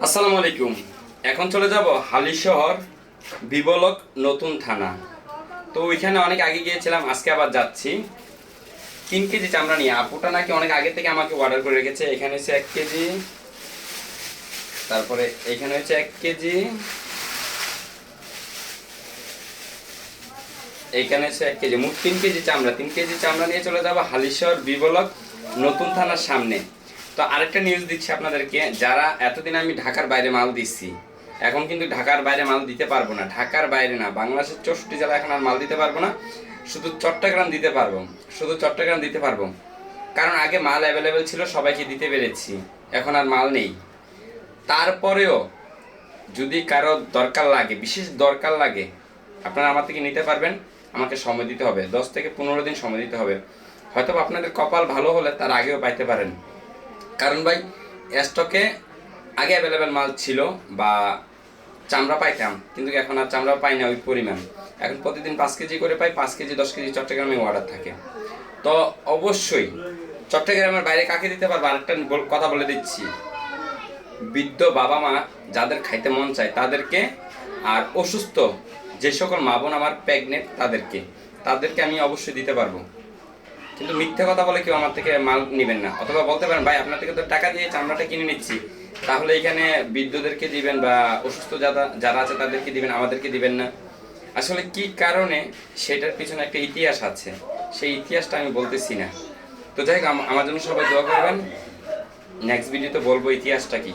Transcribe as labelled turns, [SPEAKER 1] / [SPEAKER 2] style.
[SPEAKER 1] আসসালামু আলাইকুম। এখন চলে যাব হালিশহর বিবলক নতুন থানা। তো ওইখানে অনেক আগে গিয়েছিলাম, আজকে আবার যাচ্ছি। 3 কেজি চামড়া নিয়ে আপুটা নাকি অনেক আগে থেকে আমাকে অর্ডার করে রেখেছে। এখানে হচ্ছে 1 কেজি, তারপরে এখানে হচ্ছে 1 কেজি, এইখানে হচ্ছে 1 কেজি, মোট 3 কেজি চামড়া। 3 কেজি চামড়া নিয়ে চলে যাব হালিশহর বিবলক নতুন থানার সামনে। তো আরেকটা নিউজ দিচ্ছি আপনাদেরকে, যারা এতদিন আমি ঢাকার বাইরে মাল দিচ্ছি, এখন কিন্তু ঢাকার বাইরে মাল দিতে পারবো না। ঢাকার বাইরে না, বাংলাদেশের 64 জেলা এখন আর মাল দিতে পারবো না। শুধু চট্টগ্রাম দিতে পারবো, শুধু চট্টগ্রাম দিতে পারবো। কারণ আগে মাল অ্যাভেলেবেল ছিল, সবাইকে দিতে পেরেছি। এখন আর মাল নেই। তারপরেও যদি কারো দরকার লাগে, বিশেষ দরকার লাগে, আপনারা আমার থেকে নিতে পারবেন। আমাকে সময় দিতে হবে, 10 থেকে 15 দিন সময় দিতে হবে। হয়তো আপনাদের কপাল ভালো হলে তার আগেও পাইতে পারেন। কারণ ভাই, স্টকে আগে অ্যাভেলেবেল মাল ছিল বা চামড়া পাইতাম, কিন্তু এখন আর চামড়া পাই না ওই পরিমাণ। এখন প্রতিদিন 5 কেজি করে পাই, 5 কেজি 10 কেজি চট্টগ্রামে অর্ডার থাকে। তো অবশ্যই চট্টগ্রামের বাইরে কাকে দিতে পারবো আরেকটা কথা বলে দিচ্ছি, বৃদ্ধ বাবা মা যাদের খাইতে মন চায় তাদেরকে, আর অসুস্থ যে সকল মা বোন আমার প্রেগনেন্ট তাদেরকে আমি অবশ্যই দিতে পারবো। কিন্তু মিথ্যা কথা বলে কেউ আমার থেকে মাল নেবেন না। অথবা বলতে পারেন, ভাই আপনার থেকে তো টাকা দিয়ে চামড়াটা কিনে নিচ্ছি, তাহলে এখানে বৃদ্ধদেরকে দিবেন বা অসুস্থ যারা আছে তাদেরকে দিবেন, আমাদেরকে দিবেন না। আসলে কি কারণে, সেটার পিছনে একটা ইতিহাস আছে, সেই ইতিহাসটা আমি বলতেছি না। তো যাই হোক, আমার জন্য সবাই দোয়া করবেন। নেক্সট ভিডিওতে বলবো ইতিহাসটা কি।